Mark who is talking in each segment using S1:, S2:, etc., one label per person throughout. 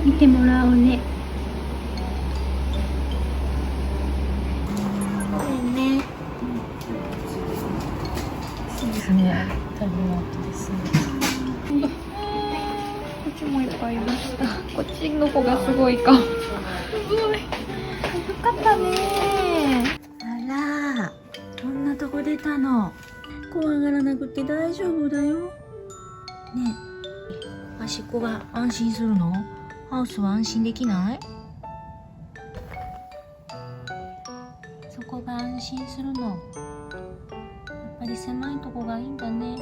S1: 見てもらおうね。これね。
S2: ですね。食べ終わったですね。
S1: こっちもいっぱいいました。こっちの子がすごいか。すごい。よかったね。あら、こんなとこ出たの。怖がらなくて大丈夫だよ。ねえ、端っこが安心するの？ハウスは安心できない？そこが安心するの。やっぱり狭いとこがいいんだね。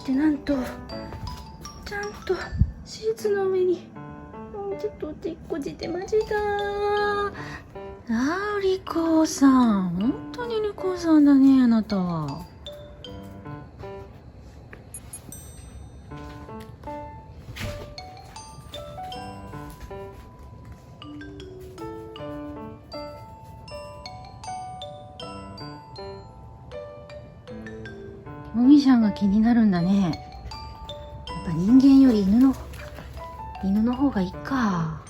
S1: で、なんとちゃんとシーツの上にちょっとてっこじてました。あー、リコさん、本当にリコさんだね、あなたは。もみちゃんが気になるんだね。やっぱ人間より犬の方がいいか。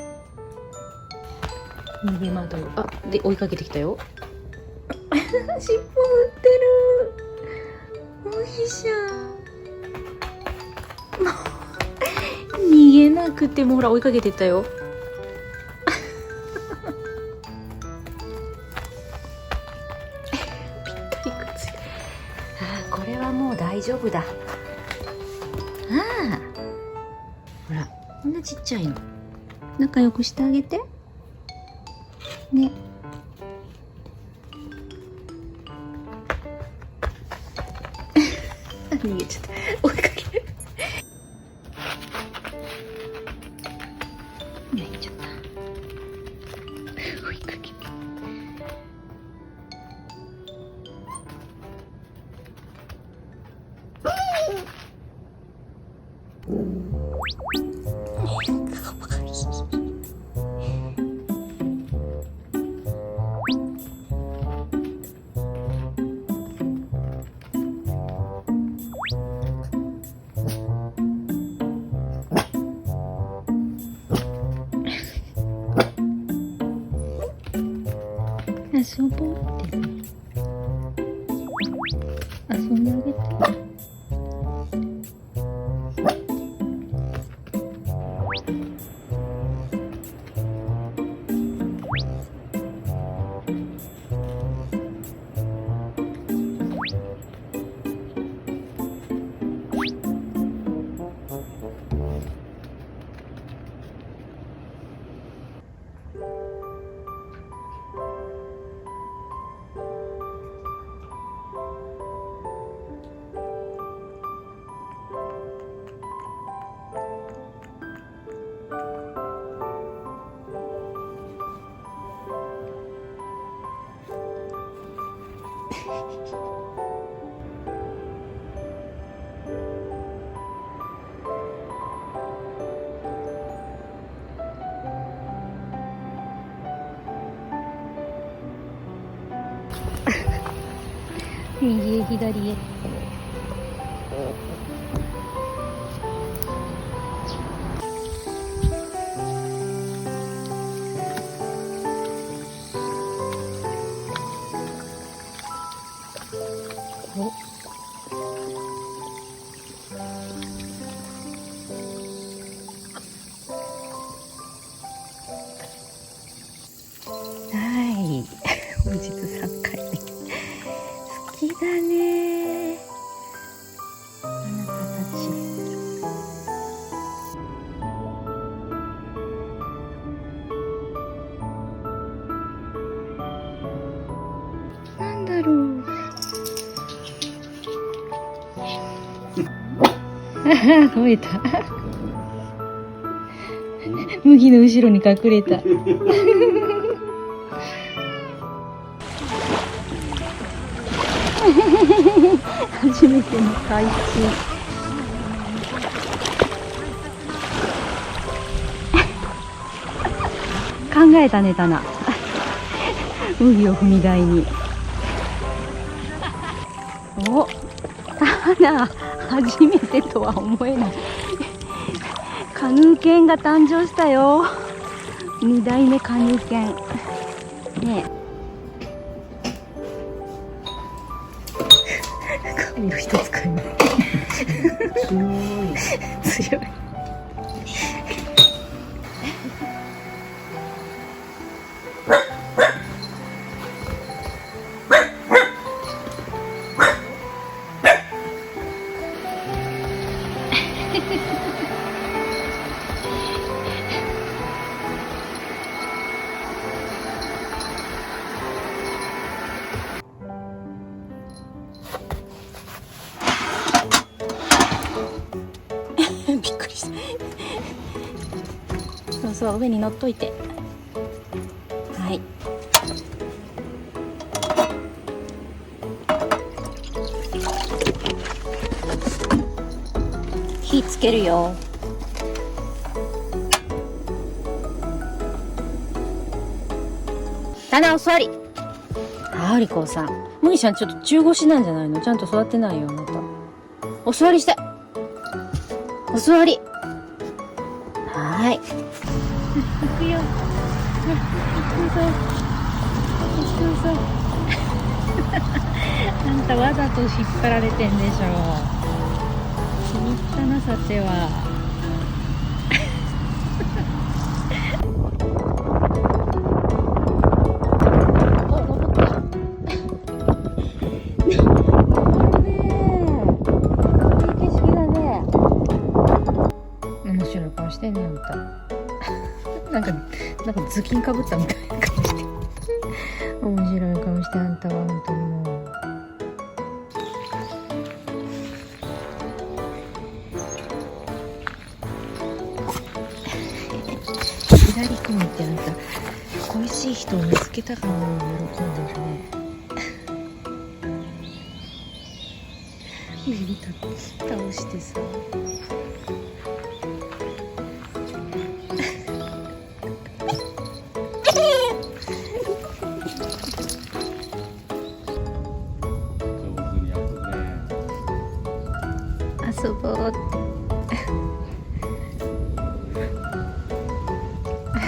S1: 逃げ惑う。あ、で追いかけてきたよ。尻尾振ってる。もみちゃん。逃げなくてもほら追いかけてったよ。ぴったりくっついて。ああ、これはもう大丈夫だ。ああ、ほら、こんなちっちゃいの。仲良くしてあげて。ね。逃げちゃった。追いかける。泣いちゃった。追いかける。遊ぼうってね。遊んであげて。右へ左へ。お、はい。本日3回目。好きだね。あなたたち。なんだろう。吠えた。麦の後ろに隠れた。初めての海水。考えたね、タナ。麦を踏み台に。お、あら、初めてとは思えない。カヌー犬が誕生したよ。2代目カヌー犬。ねえ。髪を一つ買います。強い。強い。びっくりした。そうそう、上に乗っといて。はい。火つけるよ。棚お座り。ありこさん、麦ちゃんちょっと中腰なんじゃないの？ちゃんと座ってないよ、あなた。お座りして。お座り。はい。行くよ。行くぞ。行くぞ。あんたわざと引っ張られてんでしょ。気に入ったな、さては。してんねあんた。なんか頭巾かぶったみたいな顔して。面白い顔してあんたは本当にもう。左組ってあんた恋しい人を見つけたかのように喜んでるね。ビビった倒してさ。遊ぼうっ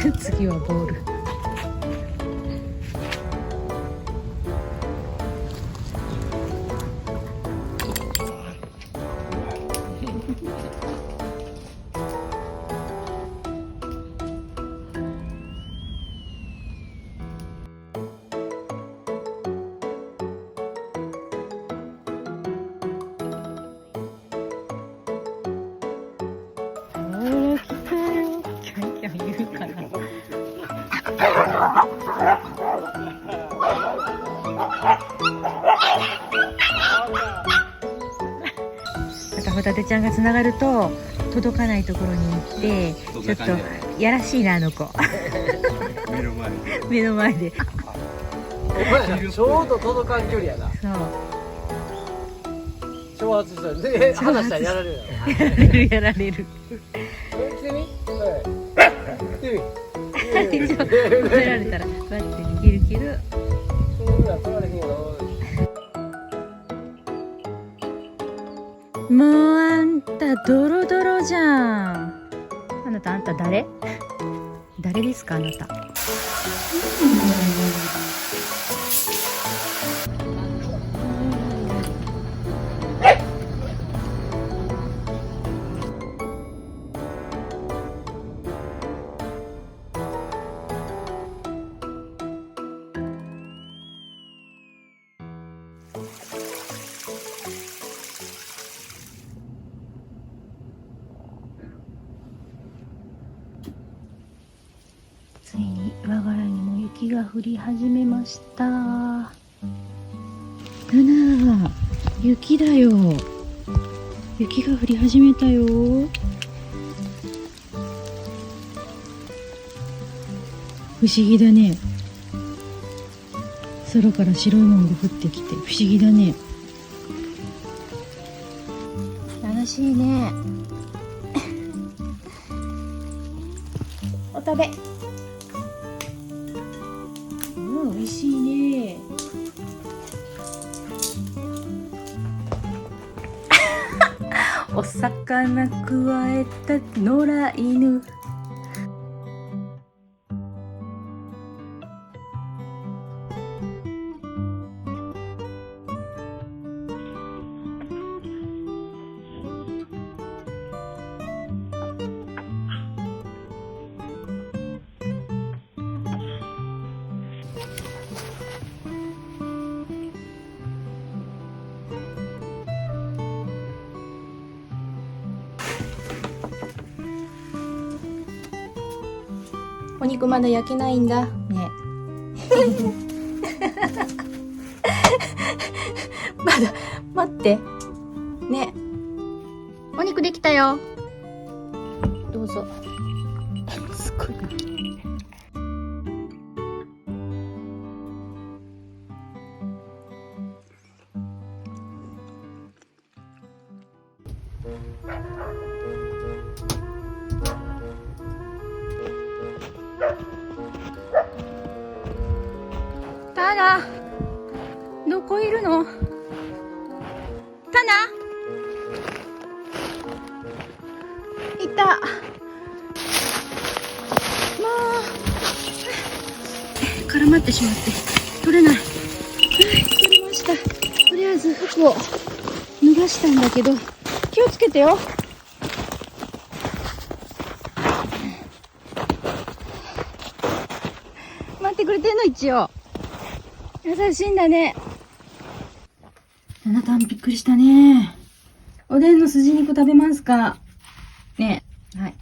S1: て次はボール。またホタテちゃんがつながると届かないところに行ってちょっとやらしいなあの子。目の前で
S3: ちょうど届かん距離やな。
S1: そう
S3: 挑発したらで離したらやられるやろ。
S1: やられる。
S3: 来てみ。来てみ。
S1: 食べられたら待って逃げるけど。もうあんたドロドロじゃん。あなた誰？誰ですかあなた。ついに我が家にも雪が降り始めました。なな、雪だよ。雪が降り始めたよ。不思議だね。空から白いものが降ってきて不思議だね。楽しいね。お食べ。美味しいね。お魚くわえた野良犬。お肉まだ焼けないんだね。まだ待ってね。お肉できたよ。どうぞ。すごい。タナ、どこいるの？タナ？いた。もう絡まってしまって取れない。取れました。とりあえず服を脱がしたんだけど、気をつけてよ。待ってくれてんの一応。優しいんだね。あなたびっくりしたね。おでんの筋肉食べますかね。はい。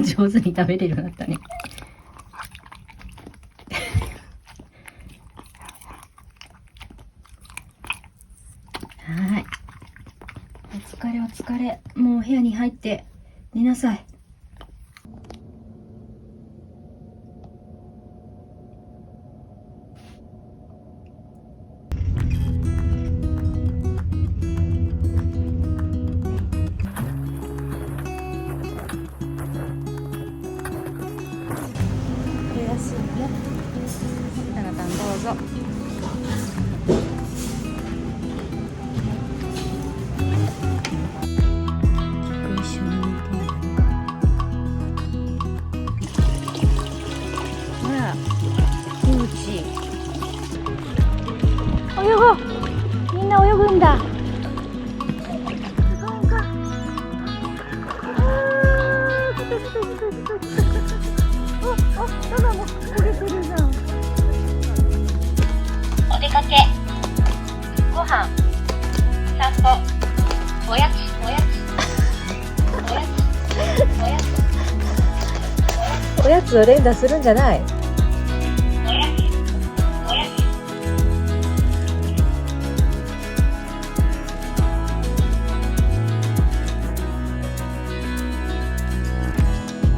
S1: 上手に食べれるようになったね。はい。お疲れお疲れ。もう部屋に入って寝なさい。安いよ。タナタンどうぞ。一緒に寝て。ほら、気持ちいい。泳ごう。みんな泳ぐんだ。タナも焦げてるじゃん。
S4: お出かけ、ご飯、散歩、おやつ、おやつ、おやつ、おやつ、
S2: おやつを連打するんじゃない。
S4: おやつ、おやつ。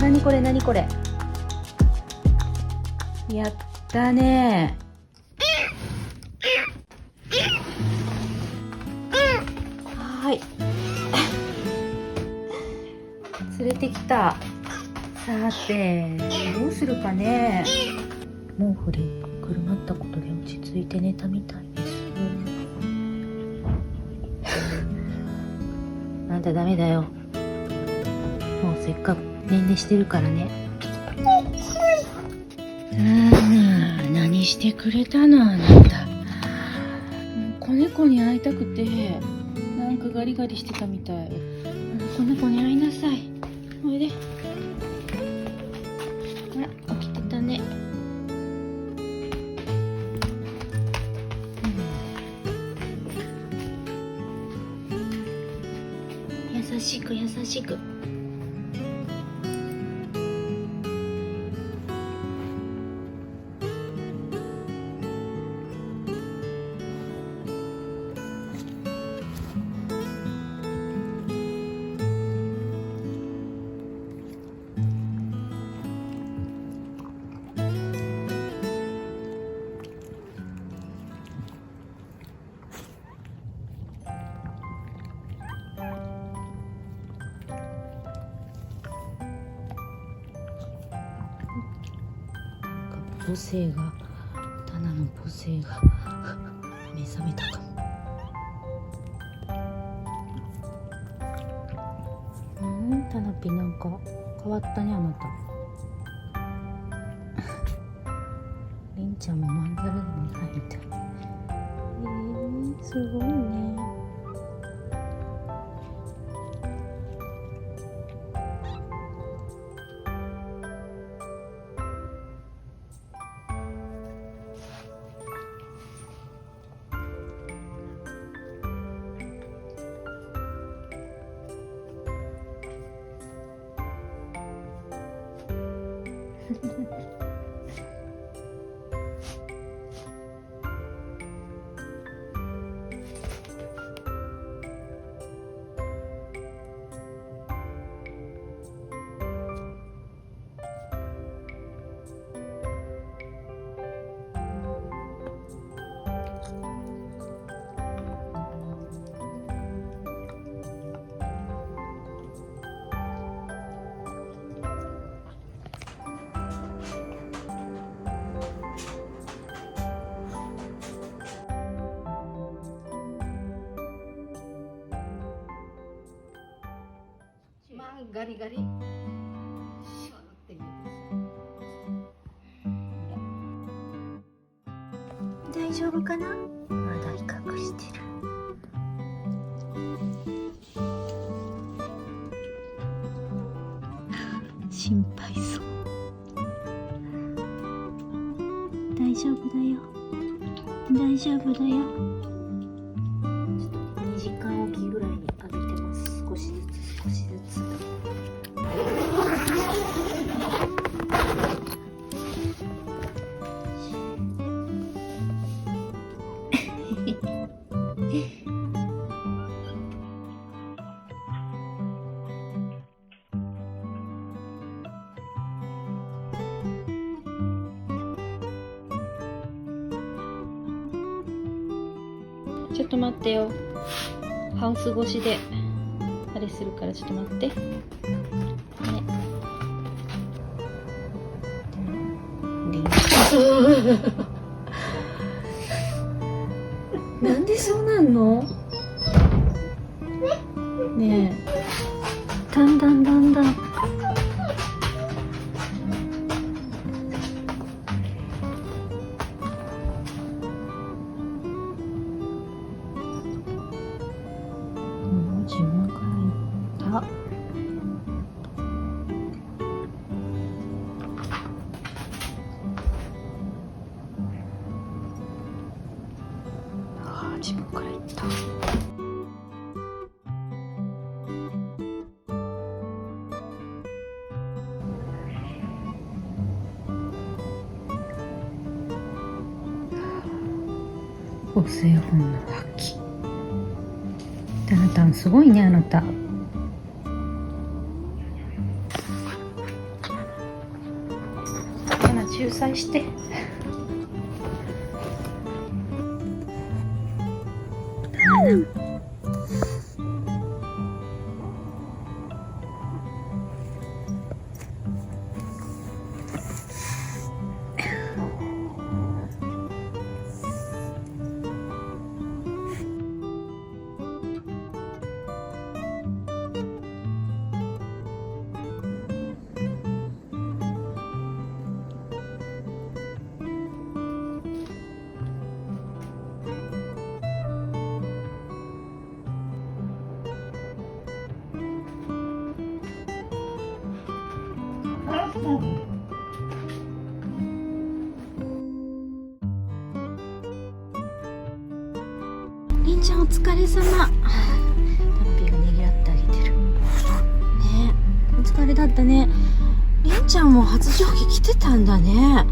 S1: 何これ何これ。やったね。はい。連れてきた。さて、どうするかね。毛布でくるまったことで落ち着いて寝たみたいです。あんたダメだよ。もうせっかく年齢してるからね。何してくれたのあなた。もう子猫に会いたくてなんかガリガリしてたみたい。子猫に会いなさい。おいで。ほら起きてたね。優しく優しく。母性が、タナの母性が目覚めたかも。タナピなんか変わったね、あなた。りんちゃんもまんざらでもないみたい。すごいね。
S2: ガリガリ。
S1: 大丈夫かな？まだ威嚇してる。心配そう。大丈夫だよ。大丈夫だよ。2時間おきぐらいにあげてます。少しずつ少しずつ。
S2: ちょっと待ってよ。ハウス越しであれするからちょっと待って。ね。
S1: なんでそうなんの？ねえ。だんだんだんだん。自分から言った。ああ、自分から言った。母性本能発揮。タナタンすごいね、あなた。タナ仲裁して。タナ。りんちゃんお疲れ様。タッピーがねぎらってあげてる。ねえ、お疲れだったね。りんちゃんも発情期来てたんだね。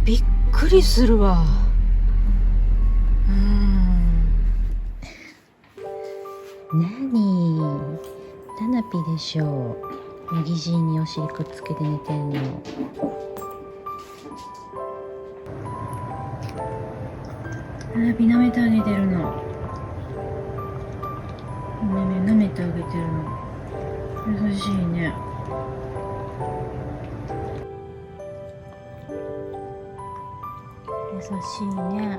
S1: びっくりするわ。何？タナピでしょう。右尻にお尻くっつけて寝てんの。タナピ舐めてあげてるの。舐めてあげてるの。優しいね。しいね。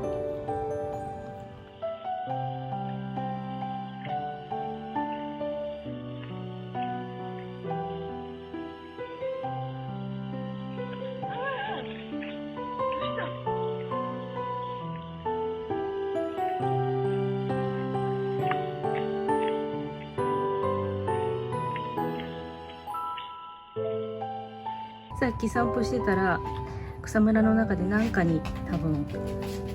S1: さっき散歩してたら草むらの中で何かに多分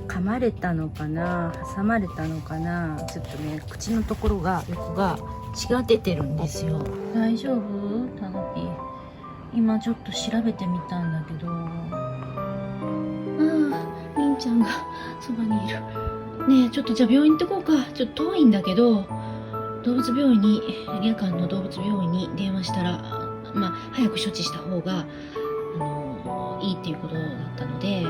S1: 噛まれたのかな、挟まれたのかな、ちょっとね口のところが横が血が出てるんですよ。大丈夫？タナピー今ちょっと調べてみたんだけど、りんちゃんがそばにいるね。えちょっとじゃあ病院行ってこうか。ちょっと遠いんだけど動物病院にリアカンの動物病院に電話したら早く処置した方がいいっていうことだったので。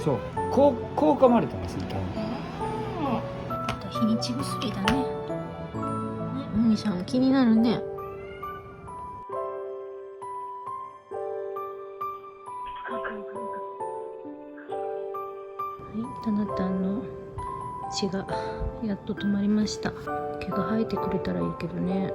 S3: そう、こう噛まれてますね。
S1: あと日にち薬だね。むぎさん気になるね。はい、タナタンの血がやっと止まりました。毛が生えてくれたらいいけどね。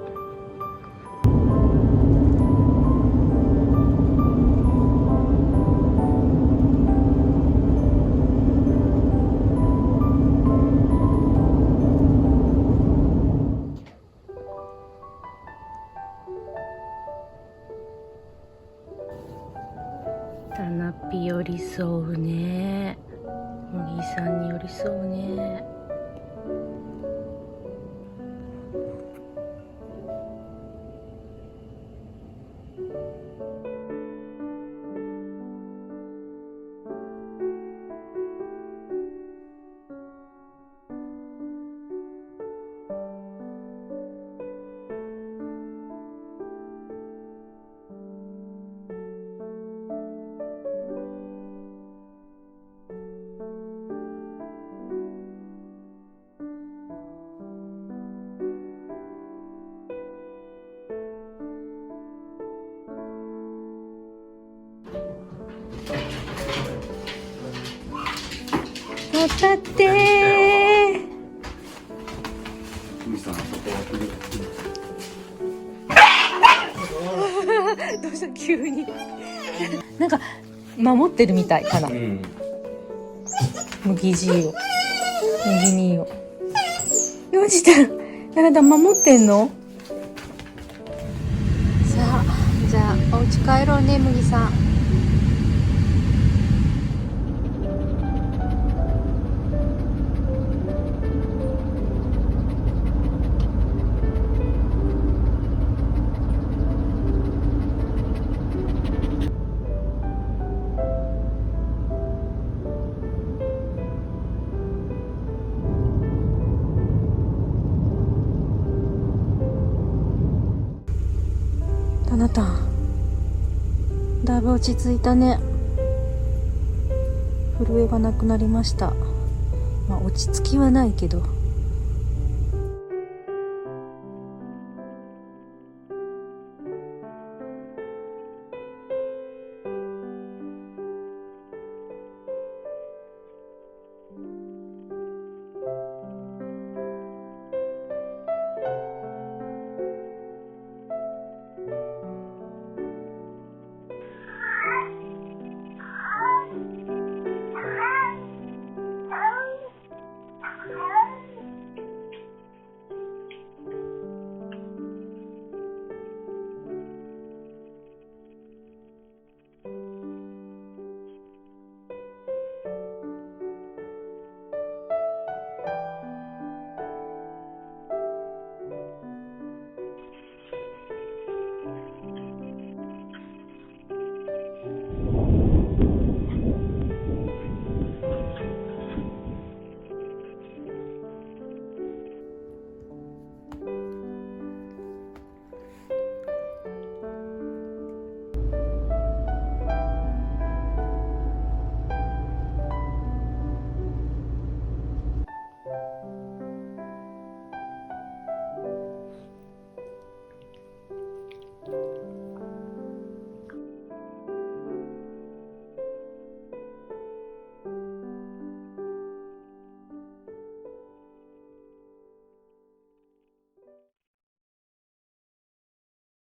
S1: タナピ寄り添うね。むぎさんに寄り添うね。渡ってー。どうした急に。なんか守ってるみたいかな。麦じいを。麦にを。どうした？あなた守ってんの？さあ、じゃあお家帰ろうね、麦さん。あなただいぶ落ち着いたね。震えがなくなりました。落ち着きはないけど。